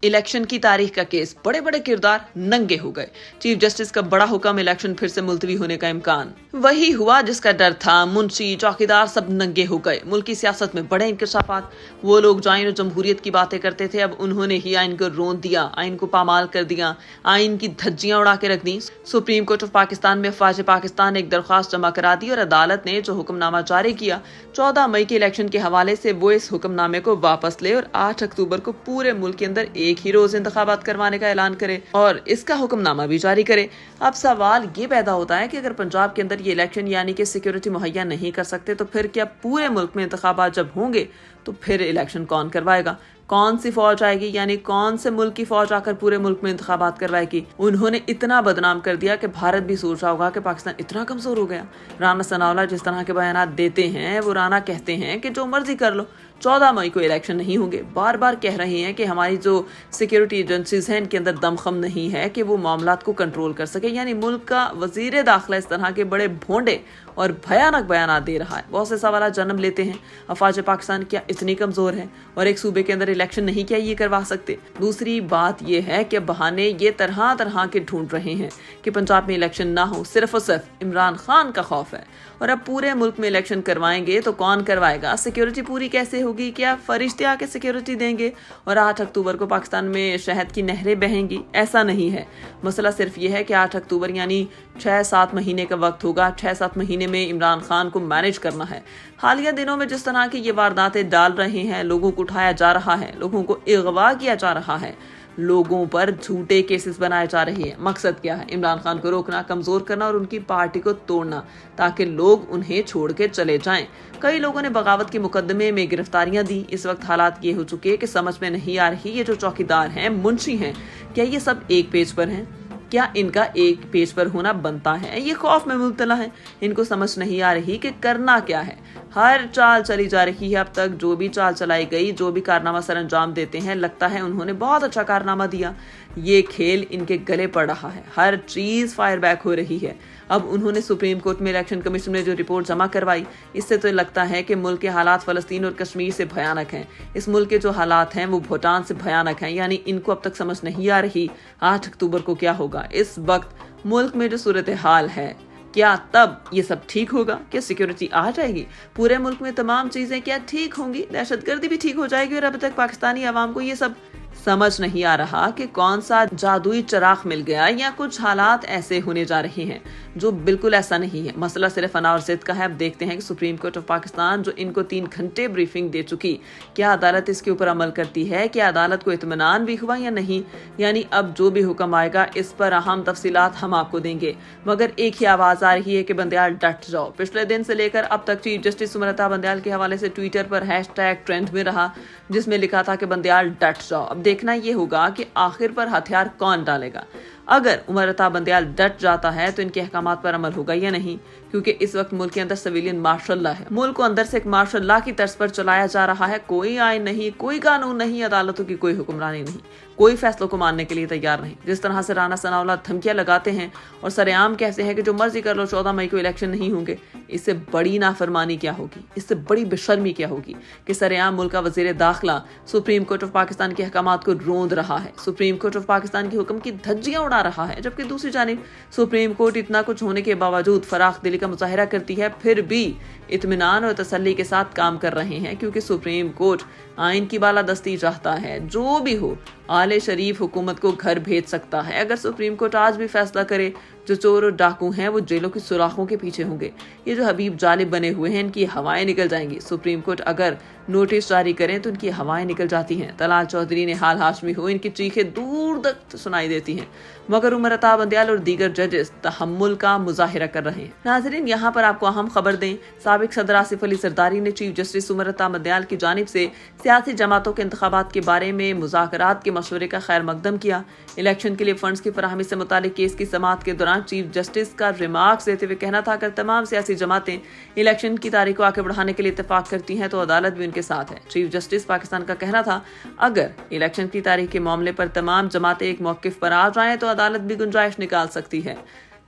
Election की तारीख का केस, बड़े बड़े किरदार नंगे हो गए। चीफ जस्टिस का बड़ा हुक्म, इलेक्शन फिर से मुलतवी होने का इम्कान। वही हुआ जिसका डर था। मुंशी, चौकीदार सब नंगे हो गए। मुल्क की सियासत में बड़े इंकशाफात। वो लोग जो आइन और जमहूरियत की बातें करते थे, अब उन्होंने ही आइन को रोंद दिया, आइन को पामाल कर दिया, आइन की धज्जियां उड़ा के रख दी। सुप्रीम कोर्ट ऑफ पाकिस्तान में अफवाज पाकिस्तान ने एक दरख्वास्त जमा करा दी और अदालत ने जो हुक्मनामा जारी किया 14 मई के इलेक्शन के हवाले से, वो इस हुक्मनामे को वापस ले और 8 अक्टूबर को पूरे मुल्क के अंदर एक ही रोज इंतखाबात करवाने का ऐलान करे और इसका हुक्मनामा भी जारी करे। अब सवाल ये पैदा होता है कि अगर पंजाब के अंदर ये इलेक्शन यानी कि सिक्योरिटी मुहैया नहीं कर सकते, तो फिर क्या पूरे मुल्क में इंतखाबात जब होंगे तो फिर इलेक्शन कौन करवाएगा? कौन सी फौज आएगी, यानी कौन से मुल्क की फौज आकर पूरे मुल्क में इंतखाबात करवाएगी? उन्होंने इतना बदनाम कर दिया कि भारत भी सोच रहा होगा कि पाकिस्तान इतना कमजोर हो गया। राना सनाउल्लाह जिस तरह के बयान देते हैं, वो राना कहते हैं कि जो मर्जी कर लो, 14 मई को इलेक्शन नहीं होंगे। बार बार कह रहे हैं कि हमारी जो सिक्योरिटी एजेंसीज हैं, इनके अंदर दमखम नहीं है कि वो मामलात को कंट्रोल कर सके। यानी मुल्क का वजीर दाखिला इस तरह के बड़े भोंडे और भयानक बयान दे रहा है। बहुत से सवाल जन्म लेते हैं, अफवाज पाकिस्तान क्या इतनी कमजोर है और एक सूबे के अंदर इलेक्शन नहीं क्या ये करवा सकते? दूसरी बात ये है कि बहाने ये तरह तरह के ढूंढ रहे हैं कि पंजाब में इलेक्शन ना हो, सिर्फ और सिर्फ इमरान खान का खौफ है। और अब पूरे मुल्क में इलेक्शन करवाएंगे तो कौन करवाएगा? सिक्योरिटी पूरी कैसे होगी? क्या फरिश्ते आके सिक्योरिटी देंगे और 8 अक्टूबर को पाकिस्तान में शहद की नहरें बहेंगी? ऐसा नहीं है। मसला सिर्फ ये है कि 8 अक्टूबर यानी 6-7 महीने का वक्त होगा। 6-7 महीने में इमरान खान को मैनेज करना है। हालिया दिनों में जिस तरह की ये वारदातें डाल रहे हैं, लोगों को उठाया जा रहा है, लोगों को अगवा किया जा रहा है, लोगों पर झूठे केसेस बनाए जा रहे हैं। मकसद क्या है? इमरान खान को रोकना, कमजोर करना और उनकी पार्टी को तोड़ना, ताकि लोग उन्हें छोड़ के चले जाएं। कई लोगों ने बगावत के मुकदमे में गिरफ्तारियां दी। इस वक्त हालात ये हो चुके हैं कि समझ में नहीं आ रही, ये जो चौकीदार हैं, मुंशी हैं, क्या ये सब एक पेज पर हैं? क्या इनका एक पेज पर होना बनता है? ये खौफ में मुब्तला है। इनको समझ नहीं आ रही कि करना क्या है। हर चाल चली जा रही है। अब तक जो भी चाल चलाई गई, जो भी कारनामा सर अंजाम देते हैं, लगता है उन्होंने बहुत अच्छा कारनामा दिया। ये खेल इनके गले पड़ रहा है। हर चीज फायर बैक हो रही है। अब उन्होंने सुप्रीम कोर्ट में इलेक्शन कमीशन में जो रिपोर्ट जमा करवाई, इससे तो लगता है कि मुल्क के हालात फलस्तीन और कश्मीर से भयानक हैं। इस मुल्क के जो हालात हैं वो भूटान से भयानक हैं। यानी इनको अब तक समझ नहीं आ रही 8 अक्टूबर को क्या होगा। इस वक्त मुल्क में जो सूरत हाल है, क्या तब ये सब ठीक होगा? क्या सिक्योरिटी आ जाएगी? पूरे मुल्क में तमाम चीजें क्या ठीक होंगी? दहशतगर्दी भी ठीक हो जाएगी? और अब तक पाकिस्तानी अवाम को ये सब समझ नहीं आ रहा कि कौन सा जादुई चिराग मिल गया, या कुछ हालात ऐसे होने जा रहे हैं जो बिल्कुल ऐसा नहीं है। मसला सिर्फ अना और जिद का है। अब देखते हैं कि सुप्रीम कोर्ट ऑफ पाकिस्तान जो इनको 3 घंटे ब्रीफिंग दे चुकी, क्या अदालत इसके ऊपर अमल करती है? क्या अदालत को इत्मीनान भी हुआ या नहीं? यानी अब जो भी हुक्म आएगा इस पर अहम तफसीलात हम आपको देंगे, मगर एक ही आवाज आ रही है कि बंदयाल डट जाओ। पिछले दिन से लेकर अब तक चीफ जस्टिस सुमरता बंदयाल के हवाले से ट्विटर पर हैशटैग ट्रेंड में रहा, जिसमें लिखा था कि बंदयाल डट जाओ। अब देखना ये होगा कि आखिर पर हथियार कौन डालेगा। अगर उमर अता बंदयाल डट जाता है तो इनके अहकामात पर अमल होगा या नहीं, क्योंकि इस वक्त मुल्क के अंदर सिविलियन मार्शल लॉ है। मुल्क को अंदर से एक मार्शल लॉ की तर्ज पर चलाया जा रहा है। कोई आइन नहीं, कोई कानून नहीं, अदालतों की कोई हुक्मरानी नहीं, कोई फैसलों को मानने के लिए तैयार नहीं। जिस तरह से राना सनाउल्लाह धमकियां लगाते हैं और सरेआम कहते हैं कि जो मर्जी कर लो, 14 मई को इलेक्शन नहीं होंगे, इससे बड़ी नाफरमानी क्या होगी? इससे बड़ी बेशर्मी क्या होगी कि सरेआम मुल्क का वजीर दाखिला सुप्रीम कोर्ट ऑफ पाकिस्तान के अहकामात को रोंद रहा है, सुप्रीम कोर्ट ऑफ पाकिस्तान के हुक्म की धज्जियां उड़ा रहा है, जबकि दूसरी जानिब सुप्रीम कोर्ट इतना कुछ होने के बावजूद फराख दिली का मुजाहिरा करती है, फिर भी इत्मीनान और तसल्ली के साथ काम कर रहे हैं, क्योंकि सुप्रीम कोर्ट आइन की बालादस्ती चाहता है। जो भी हो, आले शरीफ हुकूमत को घर भेज सकता है। अगर सुप्रीम कोर्ट आज भी फैसला करे जो चोर और डाकू हैं वो जेलों की सुराखों के पीछे होंगे, ये जो हबीब जालिब बने हुए हैं, इनकी हवाएं निकल जाएंगी। सुप्रीम कोर्ट अगर नोटिस जारी करें तो इनकी हवाएं निकल जाती हैं। तलाल चौधरी ने हाल हाशमी हो, इनकी चीखें दूर तक सुनाई देती हैं, मगर उमर अता बंदयाल और दीगर जजेस तहम्मुल का मुजाहिरा कर रहे हैं। नाज़रीन, यहाँ पर आपको अहम खबर दें, साबिक सदर आसिफ अली जरदारी ने चीफ जस्टिस उमर अता बंदयाल की जानिब से सियासी जमातों के इंतखाबात के बारे में मुज़ाकरात के मशवरे का खैर मकदम किया। इलेक्शन के लिए फंड्स की फराहमी से मुतालिक केस की समाअत के दौरान चीफ जस्टिस का रिमार्क्स देते हुए कहना था, अगर तमाम सियासी जमातें इलेक्शन की तारीख को आगे बढ़ाने के लिए इत्तेफाक करती हैं तो अदालत भी उनके साथ है। चीफ जस्टिस पाकिस्तान का कहना था, अगर इलेक्शन की तारीख के मामले पर तमाम जमातें एक मौकिफ पर आ जाएं तो अदालत भी गुंजाइश निकाल सकती है।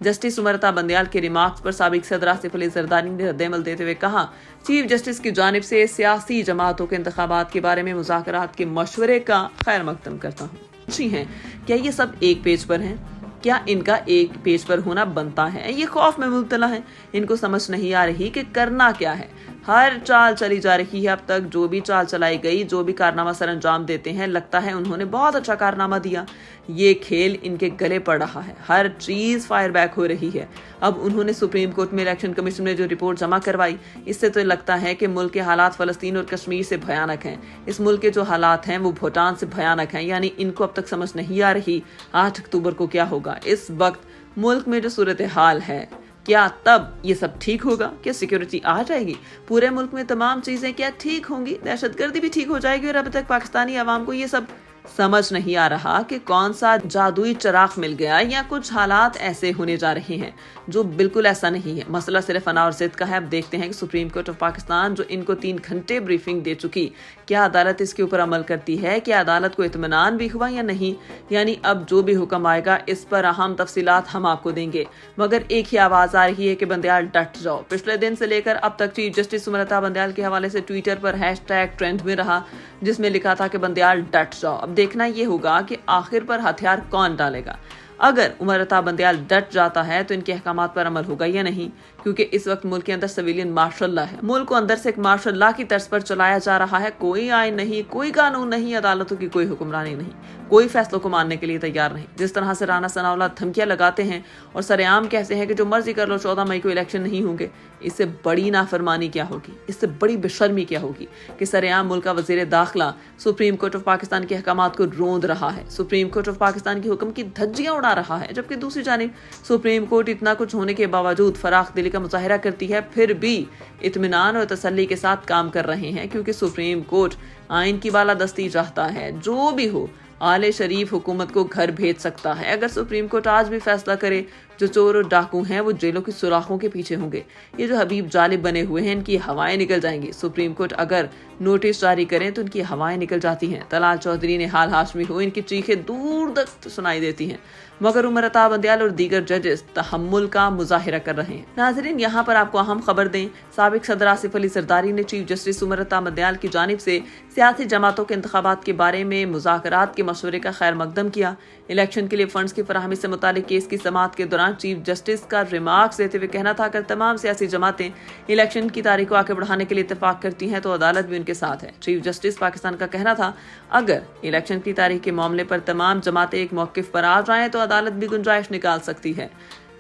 जस्टिस उमरता बंदयाल के रिमार्क्स पर साबिक सदर आसिफ अली जरदारी ने रद्द-ए-अमल देते हुए कहा, चीफ जस्टिस की जानिब से सियासी जमातों के इंतखाबात के बारे में मुज़ाकरात के मशवरे का खैर मकदम करता हूँ। हैं क्या ये सब एक पेज पर हैं? क्या इनका एक पेज पर होना बनता है? ये खौफ में मुब्तला है। इनको समझ नहीं आ रही कि करना क्या है। हर चाल चली जा रही है। अब तक जो भी चाल चलाई गई, जो भी कारनामा सर अंजाम देते हैं, लगता है उन्होंने बहुत अच्छा कारनामा दिया। ये खेल इनके गले पड़ रहा है। हर चीज फायर बैक हो रही है। अब उन्होंने सुप्रीम कोर्ट में इलेक्शन कमीशन में जो रिपोर्ट जमा करवाई, इससे तो लगता है कि मुल्क के हालात फलस्तीन और कश्मीर से भयानक हैं। इस मुल्क के जो हालात हैं वो भूटान से भयानक हैं। यानी इनको अब तक समझ नहीं आ रही 8 अक्टूबर को क्या होगा। इस वक्त मुल्क में जो सूरत हाल है, क्या तब ये सब ठीक होगा? क्या सिक्योरिटी आ जाएगी? पूरे मुल्क में तमाम चीजें क्या ठीक होंगी? दहशतगर्दी भी ठीक हो जाएगी? और अब तक पाकिस्तानी अवाम को ये सब समझ नहीं आ रहा कि कौन सा जादुई चिराग मिल गया या कुछ हालात ऐसे होने जा रहे हैं जो बिल्कुल ऐसा नहीं है। मसला सिर्फ अना और जिद का है। अब देखते हैं कि सुप्रीम कोर्ट ऑफ पाकिस्तान जो इनको 3 घंटे ब्रीफिंग दे चुकी, क्या अदालत इसके ऊपर अमल करती है? क्या अदालत को इत्मीनान भी हुआ या नहीं? यानी अब जो भी हुक्म आएगा इस पर अहम तफसीलात हम आपको देंगे, मगर एक ही आवाज आ रही है कि बंदयाल डट जाओ। पिछले दिन से लेकर अब तक चीफ जस्टिस उमरता बंदयाल के हवाले से ट्विटर पर हैशटैग ट्रेंड में रहा, जिसमें लिखा था कि बंदयाल डट जाओ। अब देखना ये होगा कि आखिर पर हथियार कौन डालेगा। अगर उमरता बंदयाल डट जाता है तो इनके अहकामात पर अमल होगा या नहीं, क्योंकि इस वक्त मुल्क के अंदर सिविलियन मार्शल लॉ है। मुल्क को अंदर से एक मार्शल लॉ की तर्ज पर चलाया जा रहा है। कोई आइन नहीं, कोई कानून नहीं, अदालतों की कोई हुक्मरानी नहीं, कोई फैसलों को मानने के लिए तैयार नहीं। जिस तरह से राना सनाउल्लाह धमकियां लगाते हैं और सरेआम कहते हैं कि जो मर्जी कर लो, 14 मई को इलेक्शन नहीं होंगे, इससे बड़ी नाफरमानी क्या होगी? इससे बड़ी बेशर्मी क्या होगी कि सरेआम मुल्क का वजीर दाखिला सुप्रीम कोर्ट ऑफ पाकिस्तान के अहकामात को रोंद रहा है, सुप्रीम कोर्ट ऑफ पाकिस्तान के हुक्म की धज्जियां उड़ा रहा है, जबकि दूसरी जानिब सुप्रीम कोर्ट इतना कुछ होने के बावजूद फराख दिली का मुजाहिरा करती है, फिर भी इत्मीनान और तसल्ली के साथ काम कर रहे हैं, क्योंकि सुप्रीम कोर्ट आइन की बालादस्ती चाहता है। जो भी हो, आले शरीफ हुकूमत को घर भेज सकता है। अगर सुप्रीम कोर्ट आज भी फैसला करे जो चोर और डाकू हैं वो जेलों की सुराखों के पीछे होंगे, ये जो हबीब जालिब बने हुए हैं इनकी हवाएं निकल जाएंगी। सुप्रीम कोर्ट अगर नोटिस जारी करें तो इनकी हवाएं निकल जाती हैं। तलाल चौधरी ने हाल हाशमी हो, इनकी चीखें दूर तक सुनाई देती हैं, मगर उमरता बंदयाल और दीगर जजेस तहम्मुल का मुजाहिरा कर रहे हैं। नाजरीन, यहाँ पर आपको अहम खबर दें, साबिक सदर आसिफ अली जरदारी ने चीफ जस्टिस उमरता बंदयाल की जानिब से सियासी जमातों के इंतखाबात के बारे में मुज़ाकरात के मशवरे का खैर मकदम किया। इलेक्शन के लिए फंड्स की फराहमी से मुतालिक केस की समाअत के दौरान चीफ जस्टिस का रिमार्क्स देते हुए कहना था, अगर तमाम सियासी जमातें इलेक्शन की तारीख को आगे बढ़ाने के लिए इत्तेफाक करती हैं तो अदालत भी उनके साथ है। चीफ जस्टिस पाकिस्तान का कहना था, अगर इलेक्शन की तारीख के मामले पर तमाम जमातें एक मौक़िफ़ पर आ जाएं तो अदालत भी गुंजाइश निकाल सकती है।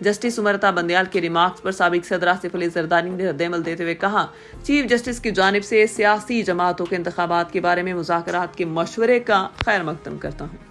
जस्टिस उमरता बंदयाल के रिमार्क्स पर साबिक सदर आसिफ अली जरदारी ने रद्द-ए-अमल देते हुए कहा, चीफ जस्टिस की जानिब से सियासी जमातों के इंतखाबात के बारे में मुज़ाकरात के मशवरे का खैर मकदम करता हूँ।